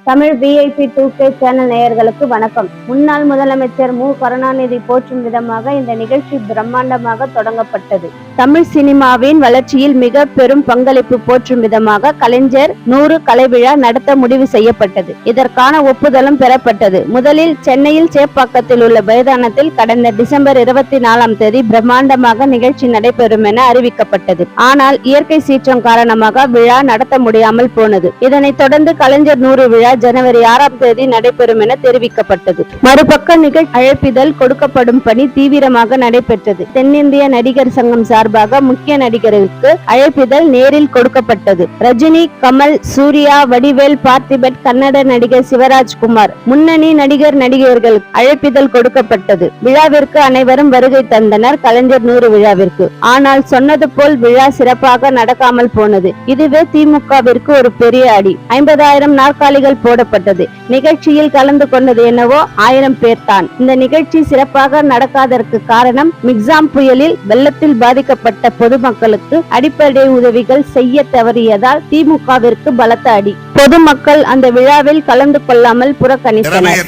Tamil VIP 2K channel நேயர்களுக்கு வணக்கம். முன்னாள் முதலமைச்சர் மு. கருணாநிதி போற்றும் விதமாக இந்த நிகழ்ச்சி பிரம்மாண்டமாக தொடங்கப்பட்டது. தமிழ் சினிமாவின் வளர்ச்சியில் மிக பெரும் பங்களிப்பு போற்றும் விதமாக கலைஞர் 100 கலை விழா நடத்த முடிவு செய்யப்பட்டது. இதற்கான ஒப்புதலும் பெறப்பட்டது. முதலில் சென்னையில் சேப்பாக்கத்தில் உள்ள மைதானத்தில் கடந்த டிசம்பர் 24ஆம் தேதி பிரம்மாண்டமாக நிகழ்ச்சி நடைபெறும் என அறிவிக்கப்பட்டது. ஆனால் இயற்கை சீற்றம் காரணமாக விழா நடத்த முடியாமல் போனது. இதனைத் தொடர்ந்து கலைஞர் 100 விழா ஜனவரி 6ஆம் தேதி நடைபெறும் என தெரிவிக்கப்பட்டது. மறுபக்க நிகழ்ச்சி அழைப்பிதழ் கொடுக்கப்படும் பணி தீவிரமாக நடைபெற்றது. தென்னிந்திய நடிகர் சங்கம் சார்பாக முக்கிய நடிகர்களுக்கு அழைப்பிதழ் நேரில் கொடுக்கப்பட்டது. ரஜினி, கமல், சூர்யா, வடிவேல், பார்த்திபன், கன்னட நடிகர் சிவராஜ்குமார், முன்னணி நடிகர்களுக்கு அழைப்பிதழ் கொடுக்கப்பட்டது. விழாவிற்கு அனைவரும் வருகை தந்தனர். கலைஞர் 100 விழாவிற்கு. ஆனால் சொன்னது போல் விழா சிறப்பாக நடக்காமல் போனது. இதுவே திமுகவிற்கு ஒரு பெரிய அடி. 50,000 நாற்காலிகள் போடப்பட்டது. நிகழ்ச்சியில் கலந்து கொண்டது என்னவோ 1000 பேர் தான். இந்த நிகழ்ச்சி சிறப்பாக நடக்காததற்கு காரணம் மிக்ஸாம் புயலில் வெள்ளத்தில் பாதிக்கப்பட்ட பொதுமக்களுக்கு அடிப்படை உதவிகள் செய்ய தவறியதால் திமுகவிற்கு பலத்த அடி. பொதுமக்கள் அந்த விழாவில் கலந்து கொள்ளாமல் புறக்கணித்தனர்.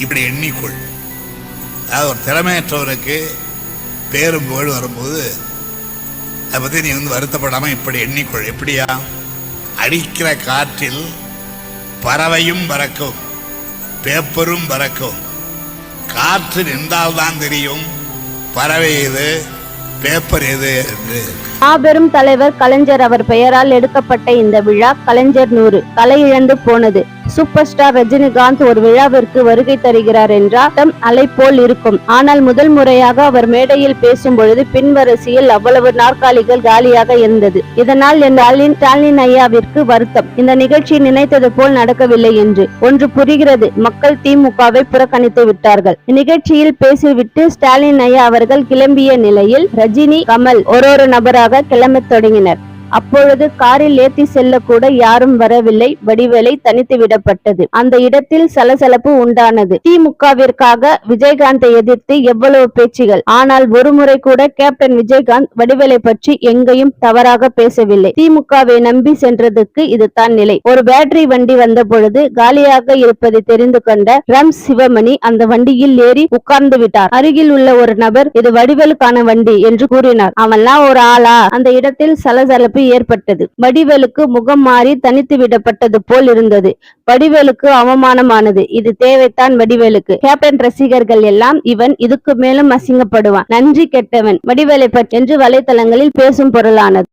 இப்படி எண்ணிக்கொள், ஒரு திறமையற்றவருக்கு பேரும் புகழ் வரும்போது அதை பத்தி நீ வருத்தப்படாம இப்படி எண்ணிக்கொள். எப்படியா? அடிக்கிற காற்றில் பறவையும் பறக்கும், பேப்பரும் பறக்கும். காற்று நின்றால்தான் தெரியும் பறவை எது, பேப்பர் எது என்று. மாபெரும் தலைவர் கலைஞர் அவர் பெயரால் எடுக்கப்பட்ட இந்த விழா கலைஞர் 100 கலை இழந்து போனது. சூப்பர் ஸ்டார் ரஜினிகாந்த் ஒரு விழாவிற்கு வருகை தருகிறார் என்றால் அலை போல் இருக்கும். ஆனால் முதல் முறையாக அவர் மேடையில் பேசும் பொழுது பின்வரிசையில் அவ்வளவு நாற்காலிகள் காலியாக இருந்தது. இதனால் ஸ்டாலின் ஐயாவிற்கு வருத்தம். இந்த நிகழ்ச்சி நினைத்தது போல் நடக்கவில்லை என்று. ஒன்று புரிகிறது, மக்கள் திமுகவை புறக்கணித்து விட்டார்கள். நிகழ்ச்சியில் பேசிவிட்டு ஸ்டாலின் ஐயா அவர்கள் கிளம்பிய நிலையில் ரஜினி, கமல் ஒரு நபராக கிளம்பத் தொடங்கினர். அப்பொழுது காரில் ஏற்றி செல்ல கூட யாரும் வரவில்லை. வடிவேலை தனித்து விடப்பட்டது. அந்த இடத்தில் சலசலப்பு உண்டானது. திமுகவிற்காக விஜயகாந்தை எதிர்த்து எவ்வளவு பேச்சுகள். ஆனால் ஒரு முறை கூட கேப்டன் விஜயகாந்த் வடிவேலை பற்றி எங்கேயும் தவறாக பேசவில்லை. திமுகவை நம்பி சென்றதுக்கு இதுதான் நிலை. ஒரு பேட்டரி வண்டி வந்த பொழுது காலியாக இருப்பதை தெரிந்து கொண்ட ரம் சிவமணி அந்த வண்டியில் ஏறி உட்கார்ந்து விட்டார். அருகில் உள்ள ஒரு நபர் இது வடிவேலுக்கான வண்டி என்று கூறினார். அவன்லாம் ஒரு ஆளா? அந்த இடத்தில் சலசலப்பு ஏற்பட்டது. வடிவேலுக்கு முகம் மாறி தனித்து விடப்பட்டது போல் இருந்தது. வடிவேலுக்கு அவமானமானது. இது தேவைத்தான் வடிவேலுக்கு. கேப்டன் ரசிகர்கள் எல்லாம் இவன் இதுக்கு மேலும் அசிங்கப்படுவான், நன்றி கெட்டவன் வடிவேலை பற்றி என்று வலைத்தளங்களில் பேசும் பொருளானது.